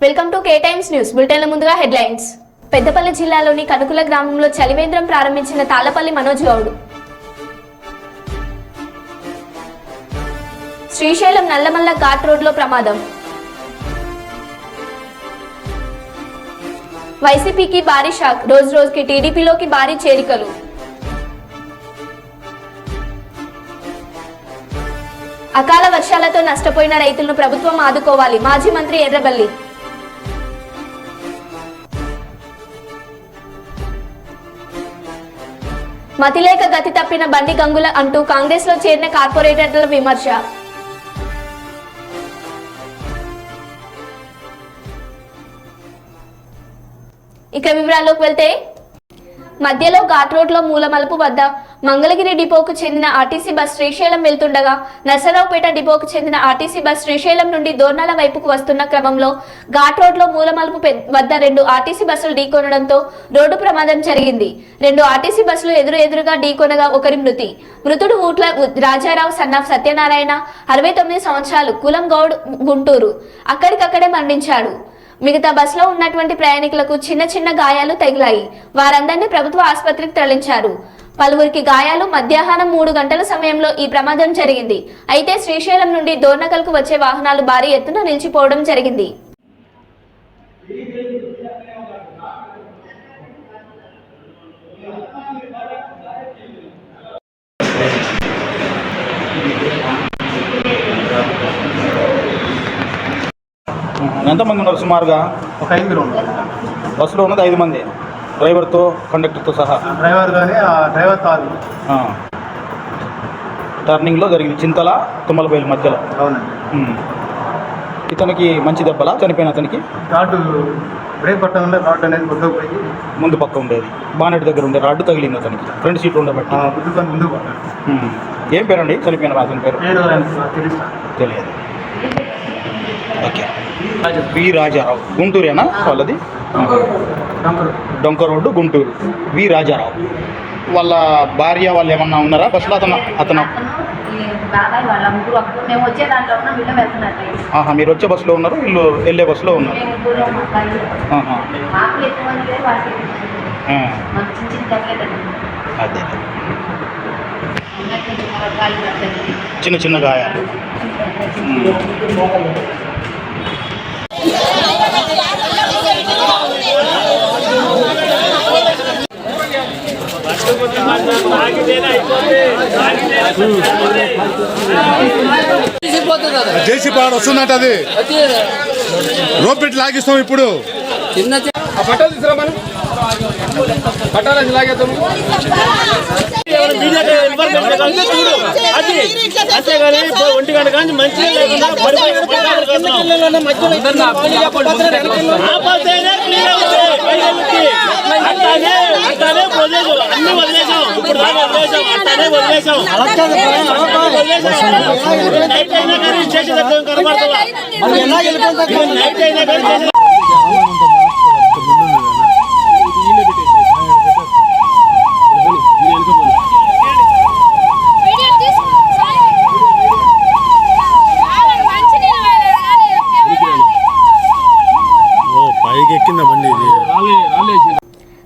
Welcome to K times news బులెటిన్ల ముందుగా headlines. Peddapalli జిల్లాలోని కనుకుల గ్రామంలో చలివేంద్రం ప్రారంభించిన తాళ్లపల్లి మనోజ్ గౌడ్. శ్రీశైలం నల్లమల్ల ఘాట్ రోడ్లో ప్రమాదం. వైసీపీకి భారీ షాక్, రోజు రోజుకి టీడీపీలోకి భారీ చేరికలు. అకాల వర్షాలతో నష్టపోయిన రైతులను ప్రభుత్వం ఆదుకోవాలి, మాజీ మంత్రి ఎర్రబెల్లి. మతిలేక గతి తప్పిన బండి గంగుల అంటూ కాంగ్రెస్ లో చేరిన కార్పొరేటర్ల విమర్శ. ఇక వివరాల్లోకి వెళ్తే, మధ్యలో ఘాట్ రోడ్ లో మూలమలుపు వద్ద మంగళగిరి డిపోకు చెందిన ఆర్టీసీ బస్ శ్రీశైలం వెళ్తుండగా నర్సరావుపేట డిపోకు చెందిన ఆర్టీసీ బస్ శ్రీశైలం నుండి దోర్నాల వైపుకు వస్తున్న క్రమంలో ఘాట్ రోడ్ లో మూలమలుపు వద్ద 2 ఆర్టీసీ బస్సులు ఢీకొనడంతో రోడ్డు ప్రమాదం జరిగింది. 2 ఆర్టీసీ బస్సులు ఎదురుగా ఢీకొనగా ఒకరి మృతి. మృతుడు ఊట్ల రాజారావు సన్నాఫ్ సత్యనారాయణ, 69 సంవత్సరాలు, కులం గౌడ్, గుంటూరు, అక్కడికక్కడే మరణించాడు. మిగతా బస్సులో ఉన్నటువంటి ప్రయాణికులకు చిన్న గాయాలు తగిలాయి. వారందరినీ ప్రభుత్వ ఆసుపత్రికి తరలించారు. పలువురికి గాయాలు. మధ్యాహ్నం 3 గంటల సమయంలో ఈ ప్రమాదం జరిగింది. అయితే శ్రీశైలం నుండి దోర్నకల్కు వచ్చే వాహనాలు భారీ ఎత్తున నిలిచిపోవడం జరిగింది. ఎంతమంది ఉన్నారు? సుమారుగా ఒక 5 ఉన్నారు. బస్సులో ఉన్నది 5 మంది, డ్రైవర్తో కండక్టర్తో సహా. డ్రైవర్ కానీ డ్రైవర్ కాదు. టర్నింగ్లో జరిగింది, చింతల తుమ్మలబయలు మధ్యలో. అవునండి. ఇతనికి మంచి దెబ్బలా? చనిపోయిన అతనికి రాడ్డు బ్రేక్ పట్టకుండా రాడ్డు అనేది ముందుకు పోయి ముందు పక్క ఉండేది, బానెట్ దగ్గర ఉండే రాడ్డు తగిలింది అతనికి. ఫ్రంట్ సీట్లు ఉండబట్టి గుద్దుకొని ముందుకు పట్టాడు. ఏం పేరండి చనిపోయిన అతని పేరు? తెలియదు. ఓకే. వి రాజారావు, గుంటూరేనా వాళ్ళది? డొంక రోడ్డు, గుంటూరు. వి రాజారావు. వాళ్ళ భార్య వాళ్ళు ఏమన్నా ఉన్నారా బస్సులో? అతను మీరు వచ్చే బస్సులో ఉన్నారు, వీళ్ళు వెళ్ళే బస్సులో ఉన్నారు. అదే చిన్న గాయాలు. జేసీ పాడు వస్తున్నట్టు అది రోప్ పెట్టి లాగిస్తాం. ఇప్పుడు పట్టాలు తీసుకురామని పట్టాలని లాగేద్దాము. అంతేగాని 1 గంట కానీ మంచి అట్లానే అన్ని వదిలేసాం. ఇప్పుడు దాకా వదిలేసాం, అట్లానే వదిలేసాం. నైట్ అయినా కానీ స్టేషన్ దగ్గర కనబడతావా? నైట్ అయినా కానీ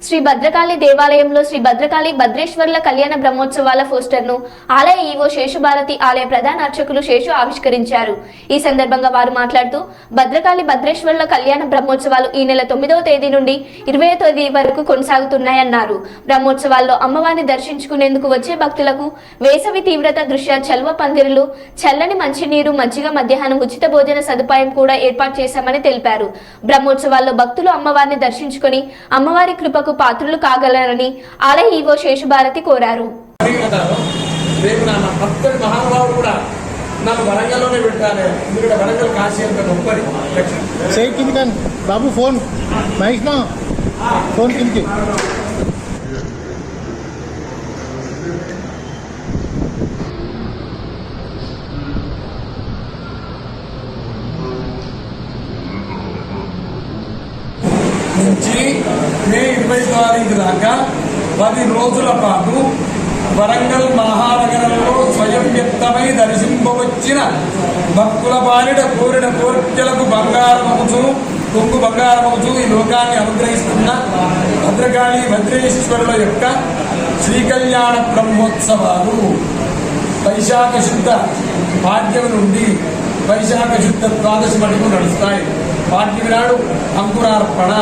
శ్రీ భద్రకాళి దేవాలయంలో శ్రీ భద్రకాళి భద్రేశ్వర్ల కళ్యాణ బ్రహ్మోత్సవాల పోస్టర్ను ఆలయ ఈవో శేషుభారతి ఆలయ ప్రధాన అర్చకులు శేషు ఆవిష్కరించారు. ఈ సందర్భంగా వారు మాట్లాడుతూ భద్రకాళి భద్రేశ్వర్ల కళ్యాణ బ్రహ్మోత్సవాలు ఈ నెల 9వ తేదీ నుండి 20వ తేదీ వరకు కొనసాగుతున్నాయన్నారు. బ్రహ్మోత్సవాల్లో అమ్మవారిని దర్శించుకునేందుకు వచ్చే భక్తులకు వేసవి తీవ్రత దృష్ట్యా చల్వ పందిరులు, చల్లని మంచినీరు, మజ్జిగ, మధ్యాహ్నం ఉచిత భోజన సదుపాయం కూడా ఏర్పాటు చేశామని తెలిపారు. బ్రహ్మోత్సవాల్లో భక్తులు అమ్మవారిని దర్శించుకుని అమ్మవారి కృపకు పాత్రలు కాగలరని ఆలయ ఈవో శేషుభారతి కోరారు. బాబు ఫోన్ ఫోన్ కిందకి నుంచి మే 24 దాకా 10 రోజుల పాటు వరంగల్ మహానగరంలో స్వయం వ్యక్తమై దర్శింపవచ్చిన భక్తుల బాలిట కోరిన కోర్కెలకు బంగారమును కొంగు బంగారమవుతూ ఈ లోకాన్ని అనుగ్రహిస్తున్న భద్రకాళి భద్రేశ్వరుల యొక్క శ్రీకళ్యాణ బ్రహ్మోత్సవాలు వైశాఖ శుద్ధ పాడ్యమి నుండి వైశాఖ శుద్ధ ద్వాదశి వరకు నడుస్తాయి. పాడ్యమి నాడు అంకురార్పణ,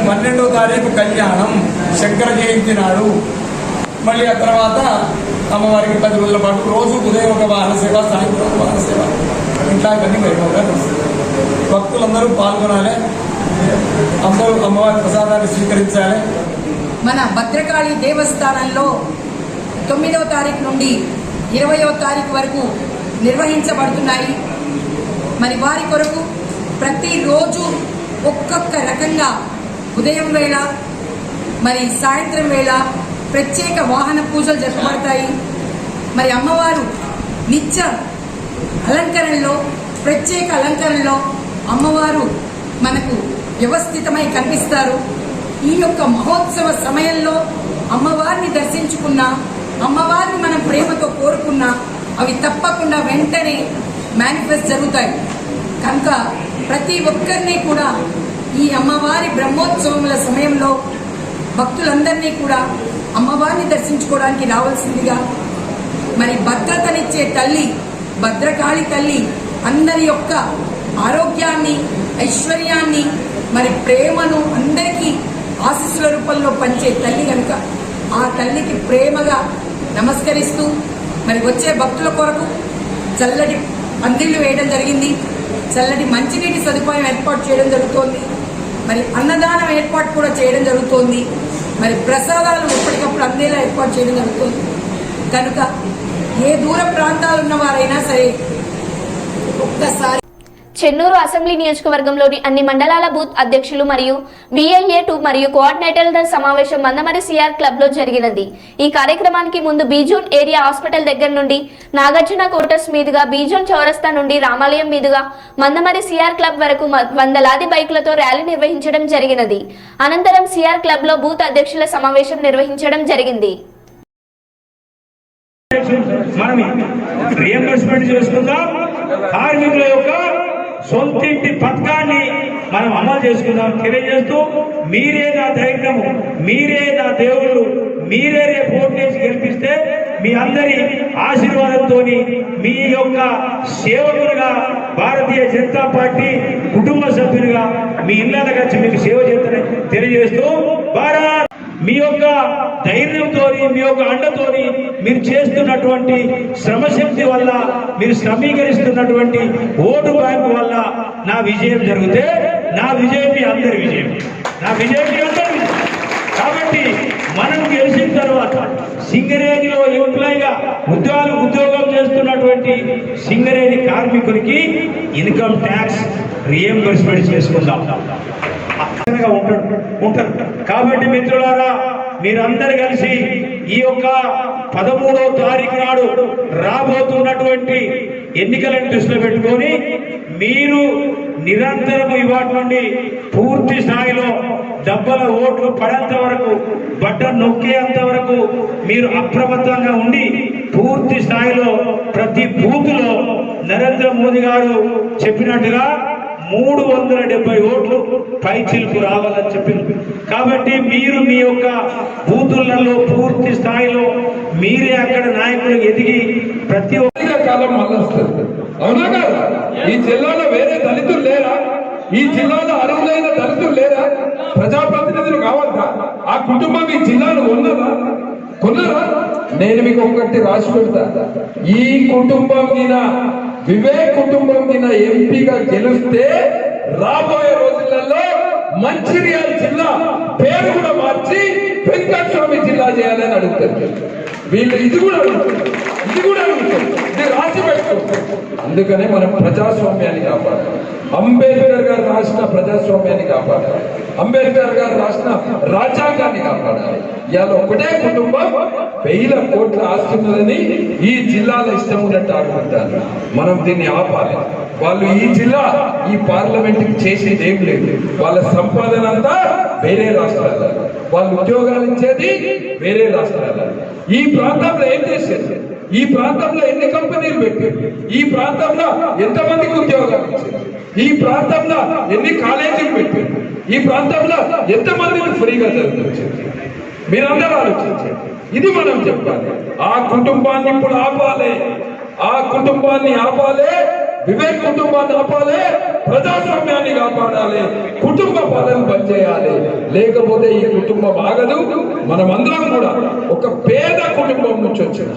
12వ తారీఖు కళ్యాణం, శంకర జయంతి నాడు, మళ్ళీ ఆ తర్వాత అమ్మవారికి 10 రోజుల పాటు రోజు ఉదయం ఒక వాహన సేవ, సాయంత్రం ఒక వాహన సేవ, ఇట్లా ఇవన్నీ వైభవంగా నడుస్తుంది. భక్తులందరూ పాల్గొనాలి, అందరూ అమ్మవారి ప్రసాదాన్ని స్వీకరించాలి. మన భద్రకాళి దేవస్థానంలో 9వ తారీఖు నుండి 20వ తారీఖు వరకు నిర్వహించబడుతున్నాయి. మరి వారి కొరకు ప్రతిరోజు ఒక్కొక్క రకంగా ఉదయం వేళ మరి సాయంత్రం వేళ ప్రత్యేక వాహన పూజలు జరపబడతాయి. మరి అమ్మవారు నిత్య అలంకరణలో, ప్రత్యేక అలంకరణలో అమ్మవారు మనకు వ్యవస్థితమై కనిపిస్తారు. ఈ యొక్క మహోత్సవ సమయంలో అమ్మవారిని దర్శించుకున్న, అమ్మవారిని మనం ప్రేమతో కోరుకున్న అవి తప్పకుండా వెంటనే మేనిఫెస్ట్ జరుగుతాయి. కనుక ప్రతి ఒక్కరిని కూడా ఈ అమ్మవారి బ్రహ్మోత్సవముల సమయంలో భక్తులందరినీ కూడా అమ్మవారిని దర్శించుకోవడానికి రావాల్సిందిగా, మరి భద్రతనిచ్చే తల్లి భద్రకాళి తల్లి అందరి యొక్క ఆరోగ్యాన్ని, ఐశ్వర్యాన్ని, మరి ప్రేమను అందరికీ ఆశీస్సుల రూపంలో పంచే తల్లి కనుక ఆ తల్లికి ప్రేమగా నమస్కరిస్తూ మరి వచ్చే భక్తుల కొరకు చల్లటి పందిళ్లు వేయడం జరిగింది. చల్లటి మంచినీటి సదుపాయం ఏర్పాటు చేయడం జరుగుతోంది. మరి అన్నదానం ఏర్పాటు కూడా చేయడం జరుగుతోంది. మరి ప్రసాదాలు ఎప్పటికప్పుడు అందేలా ఏర్పాటు చేయడం జరుగుతుంది. కనుక ఏ దూర ప్రాంతాలు ఉన్న వారైనా సరే ఒక్కసారి చెన్నూరు అసెంబ్లీ నియోజకవర్గంలోని అన్ని మండలాల బూత్ అధ్యక్షులు మరియు BIA2 మరియు కోఆర్డినేటర్ల సమావేశం మందమరి సిఆర్ క్లబ్ లో జరిగినది. ఈ కార్యక్రమానికి ముందు బీజూన్ ఏరియా హాస్పిటల్ దగ్గర నుండి నాగార్జున క్వార్టర్స్ మీదుగా బీజూన్ చౌరస్తా నుండి రామాలయం మీదుగా మందమరి సిఆర్ క్లబ్ వరకు వందలాది బైకులతో ర్యాలీ నిర్వహించడం జరిగినది. అనంతరం సిఆర్ క్లబ్ లో బూత్ అధ్యక్షుల సమావేశం నిర్వహించడం జరిగింది. మనం రియంబర్స్మెంట్ చేసుకుందాం. కార్మికుల యొక్క సొంతింటి పథకాన్ని మనం అమలు చేసుకుందాం తెలియజేస్తూ, మీరే నా ధైర్యము, మీరే నా దేవుళ్ళు, మీరే రేపు ఓటేసి గెలిపిస్తే మీ అందరి ఆశీర్వాదంతో మీ యొక్క సేవకులుగా భారతీయ జనతా పార్టీ కుటుంబ సభ్యులుగా మీ ఇళ్ళకి వచ్చి మీకు సేవ చేస్తారని తెలియజేస్తూ, భారత్ మీ యొక్క ధైర్యంతో, మీ యొక్క అండతోని మీరు చేస్తున్నటువంటి శ్రమశక్తి వల్ల, మీరు సమీకరిస్తున్నటువంటి ఓటు బ్యాంకు వల్ల నా విజయం జరిగితే నా విజయం మీ అందరి విజయం, నా విజయం మీ అందరి విజయం. కాబట్టి మనం గెలిచిన తర్వాత సింగరేణిలో ఎంప్లాయ్గా ఉద్యోగం చేస్తున్నటువంటి సింగరేణి కార్మికునికి ఇన్కమ్ ట్యాక్స్ రియంబర్స్మెంట్ చేసుకుందాం ఉంటారు. కాబట్టి మిత్రులారా, మీరందరూ కలిసి ఈ యొక్క 13వ తారీఖు నాడు రాబోతున్నటువంటి ఎన్నికలను దృష్టిలో పెట్టుకొని మీరు నిరంతరం ఇవాటి నుండి పూర్తి స్థాయిలో డబ్బల ఓట్లు పడేంత వరకు, బటన్ నొక్కేంత వరకు మీరు అప్రమత్తంగా ఉండి పూర్తి స్థాయిలో ప్రతి బూతులో నరేంద్ర మోదీ గారు చెప్పినట్టుగా 370 ఓట్లు పైచిలుకు రావాలని చెప్పింది. కాబట్టి మీరు మీ యొక్క బూతులలో పూర్తి స్థాయిలో మీరే అక్కడ నాయకులు ఎదిగి ప్రతి ఒక్క కాలం మళ్ళొస్తుంది. అవునా కాదా? ఈ జిల్లాలో వేరే దళితులు లేరా? ఈ జిల్లాలో అర్హులైన దళితులు లేరా? ప్రజాప్రతినిధులు కావద్దా? ఆ కుటుంబం ఈ జిల్లాలో ఉన్నదా? కొన్నారా? నేను మీకు ఒకటి రాసి పెడతా. ఈ కుటుంబం మీద, వివేక్ కుటుంబం మీద ఎంపీగా గెలిస్తే రాబోయే రోజులలో మంచిర్యాల జిల్లా పేరు కూడా మార్చి వెంకటస్వామి జిల్లా చేయాలని అడుగుతారు వీళ్ళు. ఇది కూడా అడుగుతారు, ఇది రాసి పెట్టుకుంటారు. అందుకనే మనం ప్రజాస్వామ్యాన్ని కాపాడాలి. అంబేద్కర్ గారు రాసిన ప్రజాస్వామ్యాన్ని కాపాడాలి. అంబేద్కర్ గారు రాసిన రాజ్యాంగాన్ని కాపాడాలి. ఇవాళ ఒకటే కుటుంబం 1000 కోట్ల ఆస్తున్నదని ఈ జిల్లాలో ఇష్టం ఉన్నట్టు ఆడుకుంటారు. మనం దీన్ని ఆపాలి. వాళ్ళు ఈ జిల్లా, ఈ పార్లమెంట్కి చేసేది ఏం లేదు. వాళ్ళ సంపాదన అంతా వేరే రాష్ట్రాలు, వాళ్ళు ఉద్యోగాలు ఇచ్చేది వేరే రాష్ట్రాలు. ఈ ప్రాంతంలో ఏం చేసేది? ఈ ప్రాంతంలో ఎన్ని కంపెనీలు పెట్టారు, ఈ ప్రాంతంలో ఎంతమందికి ఉద్యోగాలు ఇచ్చారు, ఈ ప్రాంతంలో ఎన్ని కాలేజీలు పెట్టారు, ఈ ప్రాంతంలో ఎంతమందిని ఫ్రీగా చదివించారు. మీరందరూ ఆలోచించారు. ఇది మనం చెప్పాలి. ఆ కుటుంబాన్ని ఇప్పుడు ఆపాలి, ఆ కుటుంబాన్ని ఆపాలి, వివేక్ కుటుంబాన్ని ఆపాలి, ప్రజాస్వామ్యాన్ని కాపాడాలి, కుటుంబ పాలన బంద్ చేయాలి. లేకపోతే ఈ కుటుంబం ఆగదు. మనమందరం కూడా ఒక పేద కుటుంబం నుంచి వచ్చిన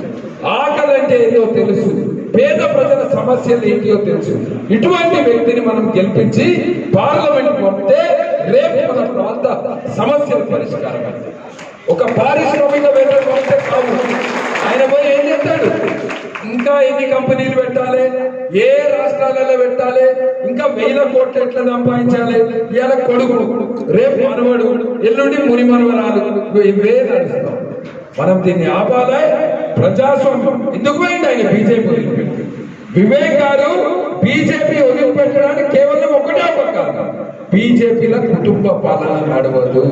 ఆకలి అంటే ఏదో తెలుసు, పేద ప్రజల సమస్యలు ఏంటో తెలుసు. ఇటువంటి వ్యక్తిని మనం గెలిపించి పార్లమెంట్ పంపితే రేపు మన ప్రాంత సమస్యల పరిష్కారం. ఒక పారిశ్రామికవేత్త పంపితే కాదు, ఆయన పోయి ఏం చేస్తాడు? ఇంకా ఎన్ని కంపెనీలు పెట్టాలి, ఏ రాష్ట్రాలలో పెట్టాలి, ఇంకా 1000 కోట్లు ఎట్లా సంపాదించాలి. ఇవాళ కొడుకు, రేపు మనవడు, ఎల్లుండి ముని మనవరాలు, ఇవే నడుస్తాం. మనం దీన్ని ఆపాలి. ప్రజాస్వామ్యం ఎందుకు పోయింది? ఆయన బీజేపీ వదిలిపెట్టి. వివేక్ గారు బీజేపీ వదిలిపెట్టడానికి కేవలం ఒకటే పక్క, బీజేపీలో కుటుంబ పాలన నడవదు.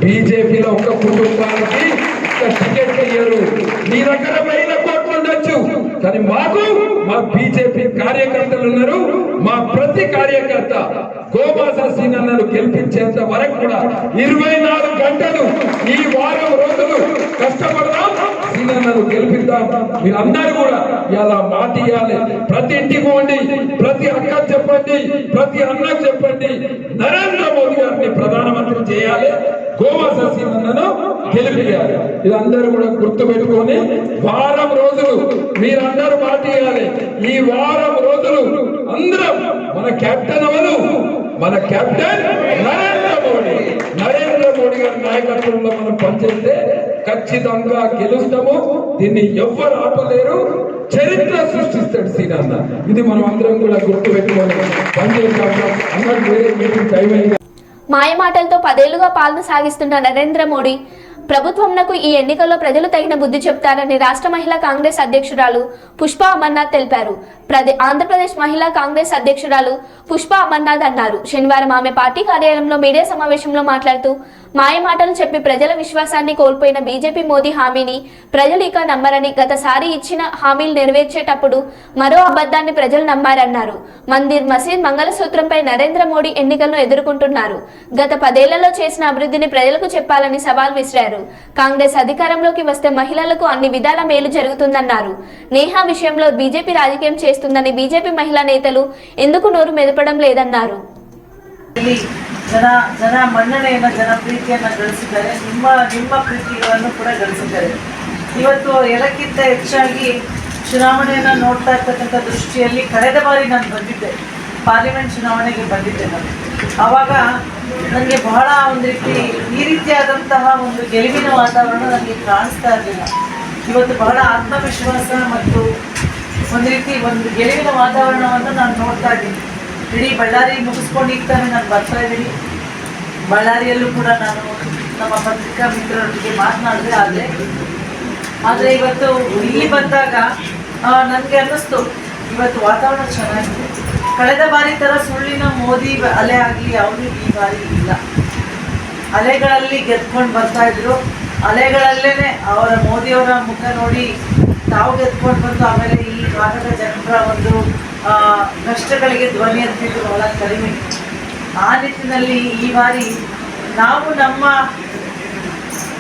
బీజేపీలో ఒక కుటుంబానికి టికెట్ ఇయ్యరు. మీ దగ్గర 1000 కోట్లు ఉండొచ్చు, కానీ మాకు మా బీజేపీ కార్యకర్తలు ఉన్నారు. మా ప్రతి కార్యకర్త గోమాస సీనన్నను గెలిపించేంత వరకు కూడా 24 గంటలు ఈ వారం రోజులు కష్టపడదాం, సీనన్నను గెలిపిద్దాం. మీరందరూ కూడా ఇలా మాట ఇవ్వాలి. ప్రతి ఇంటికి పోండి, ప్రతి అక్క చెప్పండి, ప్రతి అన్నకు చెప్పండి, నరేంద్ర మోదీ గారిని ప్రధానమంత్రి చేయాలి, గోమాస సీనన్నను గెలిపియాలి. ఇదందరూ కూడా గుర్తు పెట్టుకొని వారం రోజులు మీరందరూ మాట ఇవ్వాలి. ఈ వారం రోజులు అందరం మన కెప్టెన్ ఎవరు? మన కెప్టెన్ నరేంద్ర మోడీ. నరేంద్ర మోడీ గారి నాయకత్వంలో మనం పనిచేస్తే ఖచ్చితంగా గెలుస్తాము. దీన్ని ఎవ్వరు ఆపలేరు. చరిత్ర సృష్టిస్తాడు సీనన్న. ఇది మనం అందరం కూడా గుర్తు పెట్టుకొని పనిచేస్తాము. అన్నట్టు వేరే మీటింగ్ టైం అయింది. మాయమాటలతో 10 ఏళ్లుగా పాలన సాగిస్తున్న నరేంద్ర మోడీ ప్రభుత్వంనకు ఈ ఎన్నికల్లో ప్రజలు తగిన బుద్ధి చెప్తారని రాష్ట్ర మహిళా కాంగ్రెస్ అధ్యక్షురాలు పుష్ప అమర్నాథ్ తెలిపారు. ఆంధ్రప్రదేశ్ మహిళా కాంగ్రెస్ అధ్యక్షురాలు పుష్ప అమర్నాథ్ అన్నారు. శనివారం ఆమె పార్టీ కార్యాలయంలో మీడియా సమావేశంలో మాట్లాడుతూ మాయమాటలు చెప్పి ప్రజల విశ్వాసాన్ని కోల్పోయిన బీజేపీ మోదీ హామీని ప్రజలు ఇక నమ్మరని, గతసారి ఇచ్చిన హామీలు నెరవేర్చేటప్పుడు మరో అబద్ధాన్ని ప్రజలు నమ్మారన్నారు. మందిర్ మసీద్ మంగళసూత్రంపై నరేంద్ర మోడీ ఎన్నికలను ఎదుర్కొంటున్నారు. గత 10 ఏళ్లలో చేసిన అభివృద్ధిని ప్రజలకు చెప్పాలని సవాల్ విసిరారు. కాంగ్రెస్ అధికారంలోకి వస్తే మహిళలకు అన్ని విధాల మేలు జరుగుతుందన్నారు. నేహా విషయంలో బీజేపీ రాజకీయం చేస్తుందని బీజేపీ మహిళా నేతలు ఎందుకు నోరు మెదపడం లేదన్నారు. ಜನ ಮನ್ನಣೆಯನ್ನು, ಜನ ಪ್ರೀತಿಯನ್ನು ಗಳಿಸಿದ್ದಾರೆ. ನಿಮ್ಮ ಪ್ರೀತಿಗಳನ್ನು ಕೂಡ ಗಳಿಸಿದ್ದಾರೆ. ಇವತ್ತು ಎಲ್ಲಕ್ಕಿಂತ ಹೆಚ್ಚಾಗಿ ಚುನಾವಣೆಯನ್ನು ನೋಡ್ತಾ ಇರ್ತಕ್ಕಂಥ ದೃಷ್ಟಿಯಲ್ಲಿ ಕಳೆದ ಬಾರಿ ನಾನು ಬಂದಿದ್ದೆ, ಪಾರ್ಲಿಮೆಂಟ್ ಚುನಾವಣೆಗೆ ಬಂದಿದ್ದೆ ನಾನು. ಆವಾಗ ನನಗೆ ಬಹಳ ಒಂದು ರೀತಿ ಈ ರೀತಿಯಾದಂತಹ ಒಂದು ಗೆಲುವಿನ ವಾತಾವರಣ ನನಗೆ ಕಾಣಿಸ್ತಾ ಇರಲಿಲ್ಲ. ಇವತ್ತು ಬಹಳ ಆತ್ಮವಿಶ್ವಾಸ ಮತ್ತು ಒಂದು ರೀತಿ ಒಂದು ಗೆಲುವಿನ ವಾತಾವರಣವನ್ನು ನಾನು ನೋಡ್ತಾ ಇದ್ದೀನಿ. ಇಡೀ ಬಳ್ಳಾರಿ ಮುಗಿಸ್ಕೊಂಡು ಈಗ ತಾನೇ ನಾನು ಬರ್ತಾ ಇದ್ದೀನಿ. ಬಳ್ಳಾರಿಯಲ್ಲೂ ಕೂಡ ನಾನು ನಮ್ಮ ಪತ್ರಿಕಾ ಮಿತ್ರರೊಂದಿಗೆ ಮಾತನಾಡಿದೆ. ಆದರೆ ಇವತ್ತು ಇಲ್ಲಿ ಬಂದಾಗ ನನಗೆ ಅನ್ನಿಸ್ತು ಇವತ್ತು ವಾತಾವರಣ ಚೆನ್ನಾಗಿದೆ. ಕಳೆದ ಬಾರಿ ಥರ ಸುಳ್ಳಿನ ಮೋದಿ ಅಲೆ ಆಗಲಿ ಯಾವುದೂ ಈ ಬಾರಿ ಇಲ್ಲ. ಅಲೆಗಳಲ್ಲಿ ಗೆದ್ಕೊಂಡು ಬರ್ತಾಯಿದ್ರು, ಅಲೆಗಳಲ್ಲೇ ಅವರ ಮೋದಿಯವರ ಮುಖ ನೋಡಿ ತಾವು ಗೆದ್ಕೊಂಡು ಬಂದು ಆಮೇಲೆ ಈ ಭಾಗದ ಜನರ ಒಂದು ಕಷ್ಟಗಳಿಗೆ ಧ್ವನಿ ಅಂತಿದ್ದು ಬಹಳ ಕಡಿಮೆ. ಆ ನಿಟ್ಟಿನಲ್ಲಿ ಈ ಬಾರಿ ನಾವು ನಮ್ಮ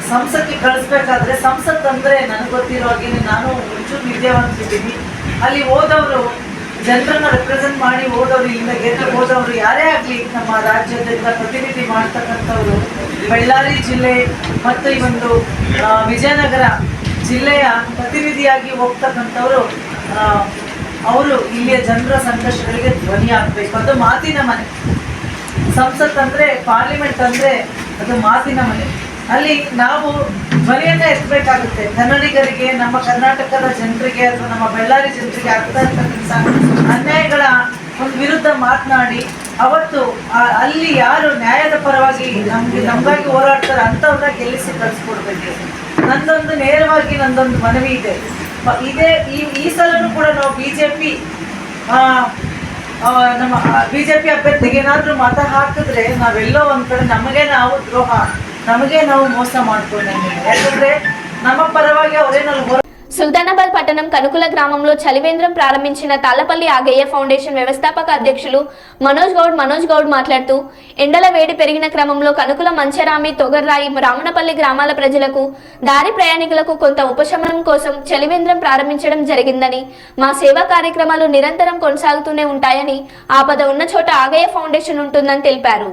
ಸಂಸತ್ಗೆ ಕಳಿಸ್ಬೇಕಾದ್ರೆ, ಸಂಸತ್ ಅಂದರೆ ನನಗೆ ಗೊತ್ತಿರೋ ಹಾಗೆ ನಾನು ಒಂಚೂರು ವಿದ್ಯಾವಂತಿದ್ದೀನಿ. ಅಲ್ಲಿ ಹೋದವರು ಜನರನ್ನು ರೆಪ್ರೆಸೆಂಟ್ ಮಾಡಿ ಹೋದವರು, ಇಲ್ಲಿಂದ ಗೆದ್ದು ಹೋದವರು ಯಾರೇ ಆಗಲಿ ನಮ್ಮ ರಾಜ್ಯದಿಂದ ಪ್ರತಿನಿಧಿ ಮಾಡ್ತಕ್ಕಂಥವ್ರು ಬಳ್ಳಾರಿ ಜಿಲ್ಲೆ ಮತ್ತು ಈ ಒಂದು ವಿಜಯನಗರ ಜಿಲ್ಲೆಯ ಪ್ರತಿನಿಧಿಯಾಗಿ ಹೋಗ್ತಕ್ಕಂಥವರು ಅವರು ಇಲ್ಲಿಯ ಜನರ ಸಂಕಷ್ಟಗಳಿಗೆ ಧ್ವನಿ ಆಗಬೇಕು. ಅದು ಮಾತಿನ ಮನೆ. ಸಂಸತ್ ಅಂದರೆ, ಪಾರ್ಲಿಮೆಂಟ್ ಅಂದರೆ ಅದು ಮಾತಿನ ಮನೆ. ಅಲ್ಲಿ ನಾವು ಧ್ವನಿಯನ್ನು ಎತ್ತಬೇಕಾಗುತ್ತೆ. ಕನ್ನಡಿಗರಿಗೆ, ನಮ್ಮ ಕರ್ನಾಟಕದ ಜನರಿಗೆ ಅಥವಾ ನಮ್ಮ ಬಳ್ಳಾರಿ ಜನರಿಗೆ ಆಗ್ತಾ ಇರ್ತಕ್ಕಂಥ ಅನ್ಯಾಯಗಳ ಒಂದು ವಿರುದ್ಧ ಮಾತನಾಡಿ ಅವತ್ತು ಅಲ್ಲಿ ಯಾರು ನ್ಯಾಯದ ಪರವಾಗಿ ನಮಗಾಗಿ ಹೋರಾಡ್ತಾರೆ ಅಂಥವ್ರನ್ನ ಗೆಲ್ಲಿಸಿ ಕಳಿಸ್ಕೊಡ್ಬೇಕು. ನಂದೊಂದು ನೇರವಾಗಿ ನಂದೊಂದು ಮನವಿ ಇದೆ. ಈ ಸಲನೂ ಕೂಡ ನಾವು ನಮ್ಮ ಬಿಜೆಪಿ ಅಭ್ಯರ್ಥಿಗೆ ಏನಾದರೂ ಮತ ಹಾಕಿದ್ರೆ ನಾವೆಲ್ಲೋ ಒಂದು ಕಡೆ ನಮಗೆ ನಾವು ದ್ರೋಹ, ನಮಗೆ ನಾವು ಮೋಸ ಮಾಡ್ಕೊಂಡಂಗೆ. ಯಾಕಂದ್ರೆ ನಮ್ಮ ಪರವಾಗಿ ಅವರೇನಲ್ಲಿ సుల్తానాబాద్ పట్టణం కనుకుల గ్రామంలో చలివేంద్రం ప్రారంభించిన తాళ్లపల్లి ఆగయ్య ఫౌండేషన్ వ్యవస్థాపక అధ్యక్షులు మనోజ్ గౌడ్ మాట్లాడుతూ ఎండల వేడి పెరిగిన క్రమంలో కనుకుల మంచరామి తొగర్రాయి రామనపల్లి గ్రామాల ప్రజలకు దారి ప్రయాణికులకు కొంత ఉపశమనం కోసం చలివేంద్రం ప్రారంభించడం జరిగిందని మా సేవా కార్యక్రమాలు నిరంతరం కొనసాగుతూనే ఉంటాయని ఆపద ఉన్న చోట ఆగయ్య ఫౌండేషన్ ఉంటుందని తెలిపారు.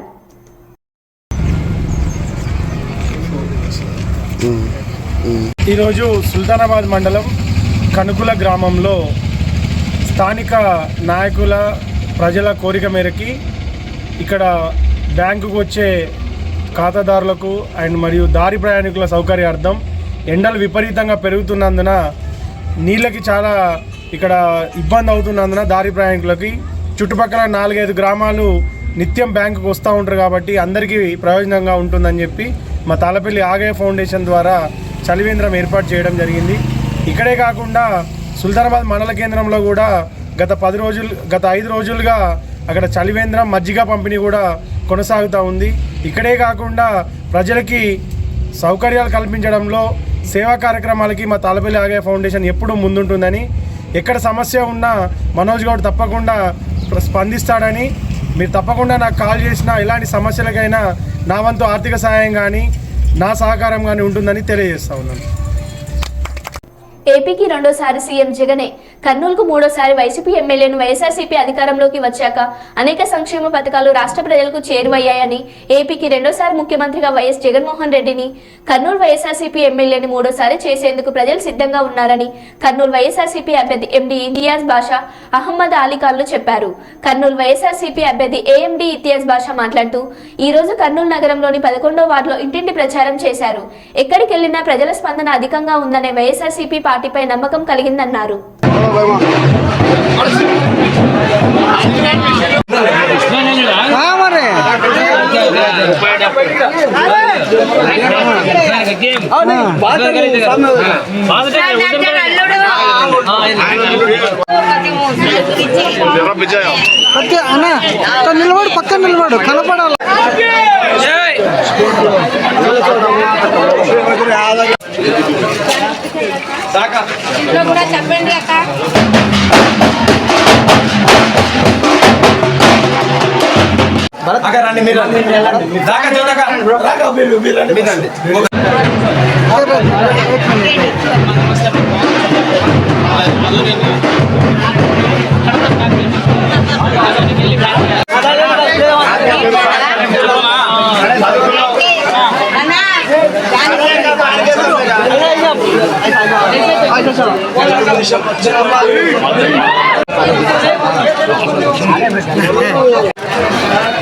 ఈరోజు సుల్తానాబాద్ మండలం కనుకుల గ్రామంలో స్థానిక నాయకుల ప్రజల కోరిక మేరకి ఇక్కడ బ్యాంకుకు వచ్చే ఖాతాదారులకు అండ్ మరియు దారి ప్రయాణికుల సౌకర్యార్థం ఎండలు విపరీతంగా పెరుగుతున్నందున నీళ్ళకి చాలా ఇక్కడ ఇబ్బంది అవుతున్నందున దారి ప్రయాణికులకి చుట్టుపక్కల 4-5 గ్రామాలు నిత్యం బ్యాంకుకు వస్తూ ఉంటారు కాబట్టి అందరికీ ప్రయోజనంగా ఉంటుందని చెప్పి మా తాళ్లపల్లి ఆగయ్య ఫౌండేషన్ ద్వారా చలివేంద్రం ఏర్పాటు చేయడం జరిగింది. ఇక్కడే కాకుండా సుల్తానాబాద్ మండల కేంద్రంలో కూడా గత 5 రోజులుగా అక్కడ చలివేంద్రం మజ్జిగ పంపిణీ కూడా కొనసాగుతూ ఉంది. ఇక్కడే కాకుండా ప్రజలకి సౌకర్యాలు కల్పించడంలో సేవా కార్యక్రమాలకి మా తాళ్లపల్లి ఆగయ్య ఫౌండేషన్ ఎప్పుడూ ముందుంటుందని, ఎక్కడ సమస్య ఉన్నా మనోజ్ గౌడ్ తప్పకుండా స్పందిస్తాడని, మీరు తప్పకుండా నాకు కాల్ చేసినా ఎలాంటి సమస్యలకైనా నా వంతు ఆర్థిక సహాయం కానీ నా సహకారం కానీ ఉంటుందని తెలియజేస్తా ఉన్నాను. ఏపీకి రెండోసారి సీఎం జగనే, కర్నూలుకు మూడోసారి వైసీపీ ఎమ్మెల్యేను వైఎస్ఆర్సీపీ అధికారంలోకి వచ్చాక అనేక సంక్షేమ పథకాలు రాష్ట్ర ప్రజలకు చేరువయ్యాయని, ఏపీకి రెండోసారి ముఖ్యమంత్రిగా వైఎస్ జగన్మోహన్ రెడ్డిని, కర్నూలు వైఎస్ఆర్సీపీ ఎమ్మెల్యేని మూడోసారి చేసేందుకు ప్రజలు సిద్ధంగా ఉన్నారని కర్నూలు వైఎస్ఆర్సీపీ అభ్యర్థి ఎండీ ఇంతియాజ్ బాషా అహ్మద్ అలీఖాన్లు చెప్పారు. కర్నూలు వైఎస్ఆర్సీపీ అభ్యర్థి ఏఎండీ ఇంతియాజ్ బాషా మాట్లాడుతూ ఈ రోజు కర్నూలు నగరంలోని 11వ వార్డులో ఇంటింటి ప్రచారం చేశారు. ఎక్కడికి వెళ్లినా ప్రజల స్పందన అధికంగా ఉందనే వైఎస్ఆర్సీపీ పార్టీపై నమ్మకం కలిగిందన్నారు. నిలబడు, పక్కన నిలబడు, కనపడాలి. చెప్పండి అక్క. రండి, మీరు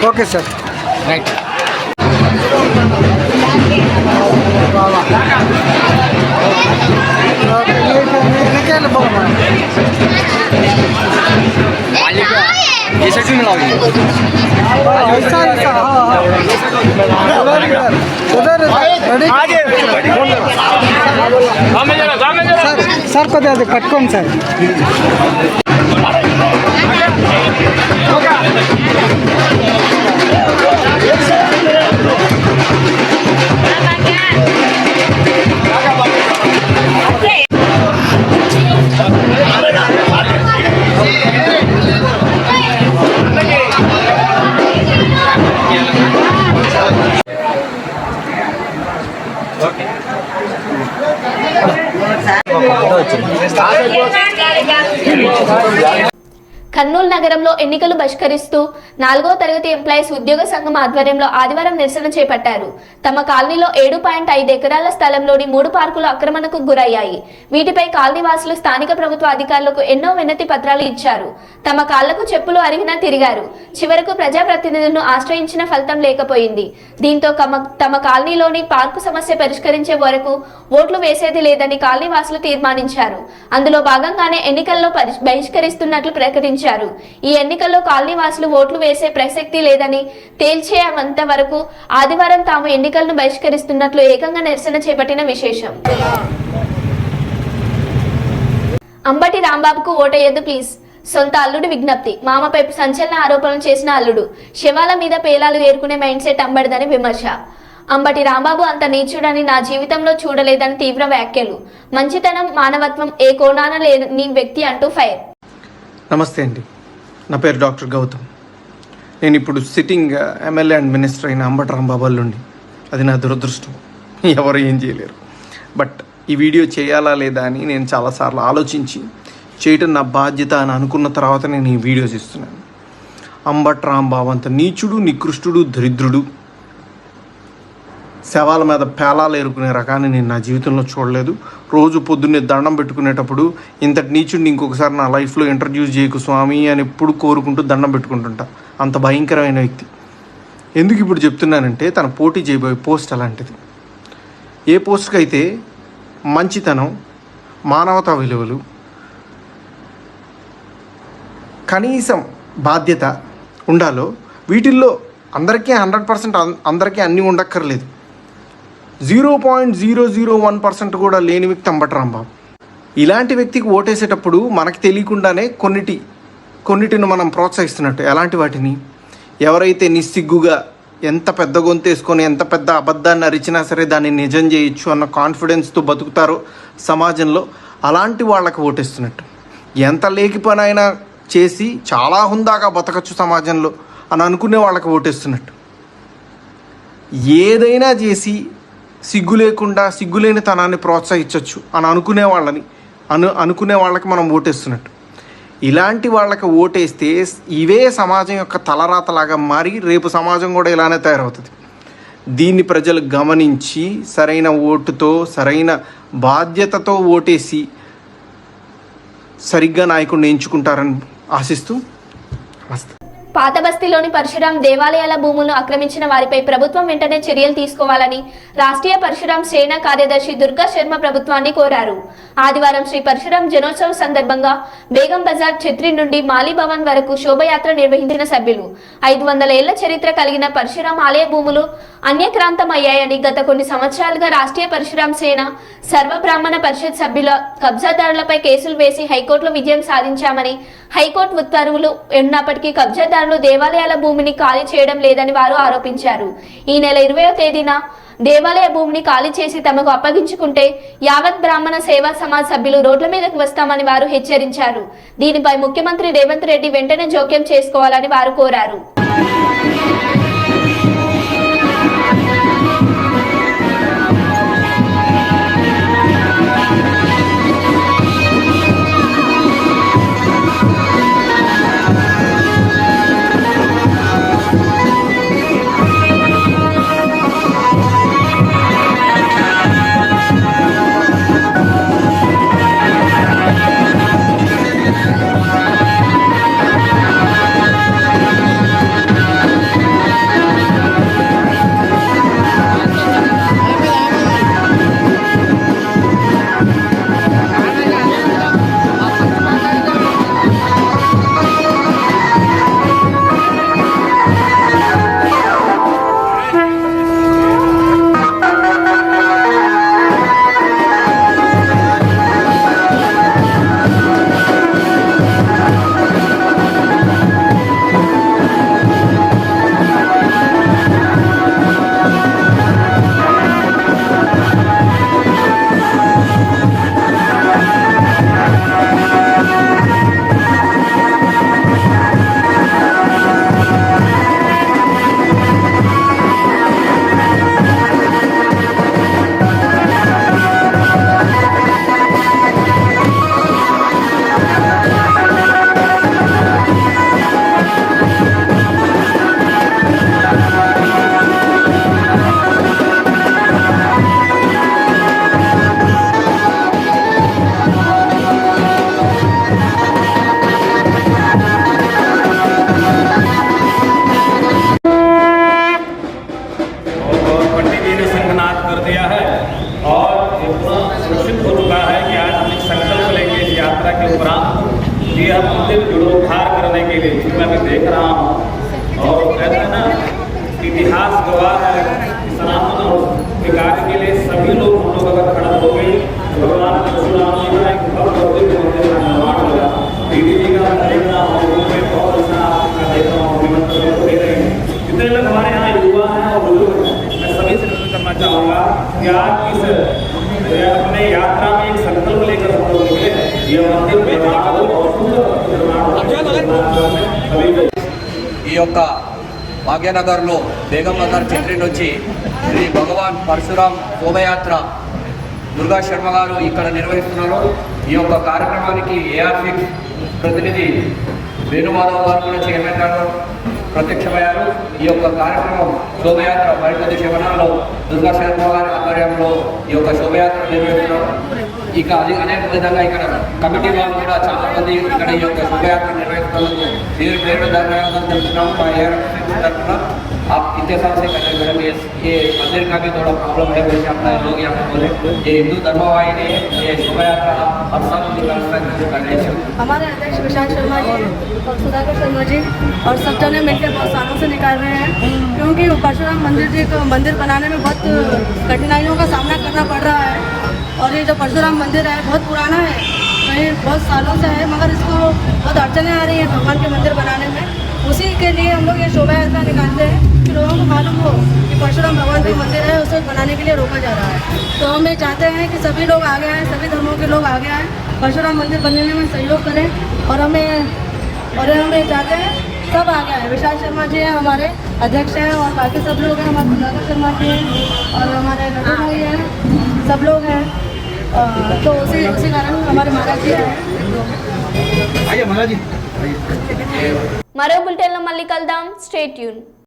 ఓకే సార్, రైట్. సార్ కొద్దిగా అది పట్టుకోండి సార్. కర్నూలు నగరంలో ఎన్నికలు బహిష్కరిస్తూ 4వ తరగతి ఎంప్లాయీస్ ఉద్యోగ సంఘం ఆధ్వర్యంలో ఆదివారం నిరసన చేపట్టారు. తమ కాలనీలో 7.5 ఎకరాల స్థలంలోని 3 పార్కులు ఆక్రమణకు గురయ్యాయి. వీటిపై కాలనీ వాసులు స్థానిక ప్రభుత్వ అధికారులకు ఎన్నో వినతి పత్రాలు ఇచ్చారు. తమ కాళ్లకు చెప్పులు అరిగినా తిరిగారు. చివరకు ప్రజాప్రతినిధులను ఆశ్రయించిన ఫలితం లేకపోయింది. దీంతో తమ కాలనీలోని పార్కు సమస్య పరిష్కరించే వరకు ఓట్లు వేసేది లేదని కాలనీ వాసులు తీర్మానించారు. అందులో భాగంగానే ఎన్నికల్లో బహిష్కరిస్తున్నట్లు ప్రకటించారు. ఈ ఎన్నికల్లో కాలనీ వాసులు ఓట్లు వేసే ప్రసక్తి లేదని తేల్చేంత వరకు ఆదివారం తాము ఎన్నికలను బహిష్కరిస్తున్నట్లు ఏకంగా నిరసన చేపట్టిన విశేషం. అంబటి రాంబాబుకు ఓటేయద్దు ప్లీజ్. సొంత అల్లుడు విజ్ఞప్తి. మామపై సంచలన ఆరోపణలు చేసిన అల్లుడు. శవాల మీద పేలాలు ఏరుకునే మైండ్ సెట్ అంబడిదని విమర్శ. అంబటి రాంబాబు అంత నీచుడని నా జీవితంలో చూడలేదని తీవ్ర వ్యాఖ్యలు. మంచితనం, మానవత్వం ఏ కోణాన లేని వ్యక్తి అంటూ ఫైర్. నమస్తే అండి, నా పేరు డాక్టర్ గౌతమ్. నేను ఇప్పుడు సిట్టింగ్ ఎమ్మెల్యే అండ్ మినిస్టర్ అయిన అంబటి రాంబాబు అల్లుండి. అది నా దురదృష్టం, ఎవరు ఏం చేయలేరు. బట్ ఈ వీడియో చేయాలా లేదా అని నేను చాలాసార్లు ఆలోచించి చేయటం నా బాధ్యత అని అనుకున్న తర్వాత నేను ఈ వీడియో చేస్తున్నాను. అంబటి రాంబాబు అంత నీచుడు, నికృష్టుడు, దరిద్రుడు, శవాల మీద పేలాలు ఏరుకునే రకాన్ని నేను నా జీవితంలో చూడలేదు. రోజు పొద్దున్నే దండం పెట్టుకునేటప్పుడు ఇంతటి నీచుడిని ఇంకొకసారి నా లైఫ్లో ఇంట్రడ్యూస్ చేయకు స్వామి అని ఎప్పుడు కోరుకుంటూ దండం పెట్టుకుంటుంటా. అంత భయంకరమైన వ్యక్తి. ఎందుకు ఇప్పుడు చెప్తున్నానంటే తన పోటీ చేయబోయే పోస్ట్ అలాంటిది. ఏ పోస్ట్కి అయితే మంచితనం, మానవతా విలువలు, కనీసం బాధ్యత ఉండాలో వీటిల్లో అందరికీ 100% అందరికీ అన్నీ ఉండక్కర్లేదు. 0.001% కూడా లేని వ్యక్తి అంబటి రాంబాబు. ఇలాంటి వ్యక్తికి ఓటేసేటప్పుడు మనకు తెలియకుండానే కొన్నిటిని మనం ప్రోత్సహిస్తున్నట్టు. ఎలాంటి వాటిని? ఎవరైతే నిస్సిగ్గుగా ఎంత పెద్ద గొంతేసుకొని ఎంత పెద్ద అబద్ధాన్ని అరిచినా సరే దాన్ని నిజం చేయొచ్చు అన్న కాన్ఫిడెన్స్తో బతుకుతారో సమాజంలో, అలాంటి వాళ్ళకి ఓటేస్తున్నట్టు. ఎంత లేకి పని అయినా చేసి చాలా హుందాగా బతకచ్చు సమాజంలో అని అనుకునే వాళ్ళకి ఓటేస్తున్నట్టు. ఏదైనా చేసి సిగ్గు లేకుండా సిగ్గులేని తనాన్ని ప్రోత్సహించవచ్చు అని అనుకునే వాళ్ళకి మనం ఓటేస్తున్నట్టు. ఇలాంటి వాళ్ళకి ఓటేస్తే ఇవే సమాజం యొక్క తలరాతలాగా మారి రేపు సమాజం కూడా ఇలానే తయారవుతుంది. దీన్ని ప్రజలు గమనించి సరైన ఓటుతో, సరైన బాధ్యతతో ఓటేసి సరిగ్గా నాయకుడిని ఎంచుకుంటారని ఆశిస్తూ నమస్తే. పాత బస్తీలోని పరశురాం దేవాలయాల భూములను ఆక్రమించిన వారిపై ప్రభుత్వం వెంటనే చర్యలు తీసుకోవాలని రాష్ట్రీయ పరశురాం సేన కార్యదర్శి దుర్గా శర్మ ప్రభుత్వాన్ని కోరారు. ఆదివారం శ్రీ పరశురాం జనోత్సవం సందర్భంగా బేగం బజార్ ఛత్రి నుండి మాలి భవన్ వరకు శోభయాత్ర నిర్వహించిన సభ్యులు 500 ఏళ్ల చరిత్ర కలిగిన పరశురాం ఆలయ భూములు అన్యక్రాంతం అయ్యాయని గత కొన్ని సంవత్సరాలుగా రాష్ట్రీయ పరశురాం సేన సర్వ బ్రాహ్మణ పరిషత్ సభ్యుల కబ్జాదారులపై కేసులు వేసి హైకోర్టులో విజయం సాధించామని, హైకోర్టు ఉత్తర్వులు ఉన్నప్పటికీ కబ్జాదారులు దేవాలయాల భూమిని ఖాళీ చేయడం లేదని వారు ఆరోపించారు. ఈ నెల 20వ తేదీన దేవాలయ భూమిని ఖాళీ చేసి తమకు అప్పగించుకుంటే యావత్ బ్రాహ్మణ సేవా సమాజ్ సభ్యులు రోడ్ల మీదకు వస్తామని వారు హెచ్చరించారు. దీనిపై ముఖ్యమంత్రి రేవంత్ రెడ్డి వెంటనే జోక్యం చేసుకోవాలని వారు కోరారు. इतिहास गवाह है सनातन के कार्य के लिए सभी लोग हम लोग अगर खड़ा हो गए भगवान परशुराम जी का एक भक्त और दिव्य मंदिर का निर्माण होगा। दीदी जी का देखना में बहुत अच्छा आपका देख रहा हूँ, दे रहे हैं। जितने लोग हमारे यहाँ युवा हैं और बुजुर्ग हैं, मैं सभी से चाहूँगा कि आज इस अपने यात्रा में एक संकल्प लेकर हम लोग निकले ये मंदिर निर्माण हो और सुंदर ఈ యొక్క భాగ్యనగర్లో బేగం నగర్ చిత్రి నుంచి శ్రీ భగవాన్ పరశురాం శోభయాత్ర దుర్గా శర్మ గారు ఇక్కడ నిర్వహిస్తున్నారు. ఈ యొక్క కార్యక్రమానికి ఏఆర్సీ ప్రతినిధి వేణుమాధవ్ గారు కూడా చైర్మన్ గారు ప్రత్యక్షమయ్యారు. ఈ యొక్క కార్యక్రమం శోభయాత్ర మరికొద్ది క్షణాల్లో దుర్గా శర్మ గారి ఆధ్వర్యంలో ఈ యొక్క శోభయాత్ర నిర్వహిస్తున్నారు. ఇక అదే విధంగా ఇక్కడ కమిటీ వాళ్ళు కూడా చాలా మంది ఇక్కడ ఈ యొక్క శోభయాత్ర నిర్వహిస్తున్నందుకు పేరు ధన్యవాదాలు తెలుపుతున్నాము. మా ఏఆర్సీ तर्फना आप इतने साल से कर रहे हैं ये मंदिर का भी थोड़ा प्रॉब्लम है वैसे अपना लोग यहाँ पे बोले ये हिंदू धर्मवाहिनी है ये शोभा यात्रा आप सब निकाल कर रहे हैं. हमारे अध्यक्ष विशाल शर्मा जी और सुधाकर शर्मा जी और सब जने मिलकर बहुत सालों से निकाल रहे हैं क्योंकि परशुराम मंदिर जी को मंदिर बनाने में बहुत कठिनाइयों का सामना करना पड़ रहा है और ये जो परशुराम मंदिर है बहुत पुराना है कहीं बहुत सालों से है मगर इसको बहुत अड़चने आ रही हैं भगवान के मंदिर बनाने में. उसी के लिए हम लोग ये शोभा यात्रा निकालते हैं कि लोगों को मालूम हो कि परशुराम भगवान का मंदिर है उसे बनाने के लिए रोका जा रहा है. तो हम ये चाहते हैं कि सभी लोग आगे आएँ सभी धर्मों के लोग आगे आएँ परशुराम मंदिर बनने में सहयोग करें और हम ये चाहते हैं सब आगे आए. विशाल शर्मा जी हैं हमारे अध्यक्ष हैं और बाकी सब लोग हैं हमारे सुधाकर शर्मा जी हैं और हमारे नटू भाई हैं सब लोग हैं. तो उसी कारण हमारे महाराज जी हैं. మరో బులెటిన్లో మళ్ళీ కలుద్దాం. Stay tune.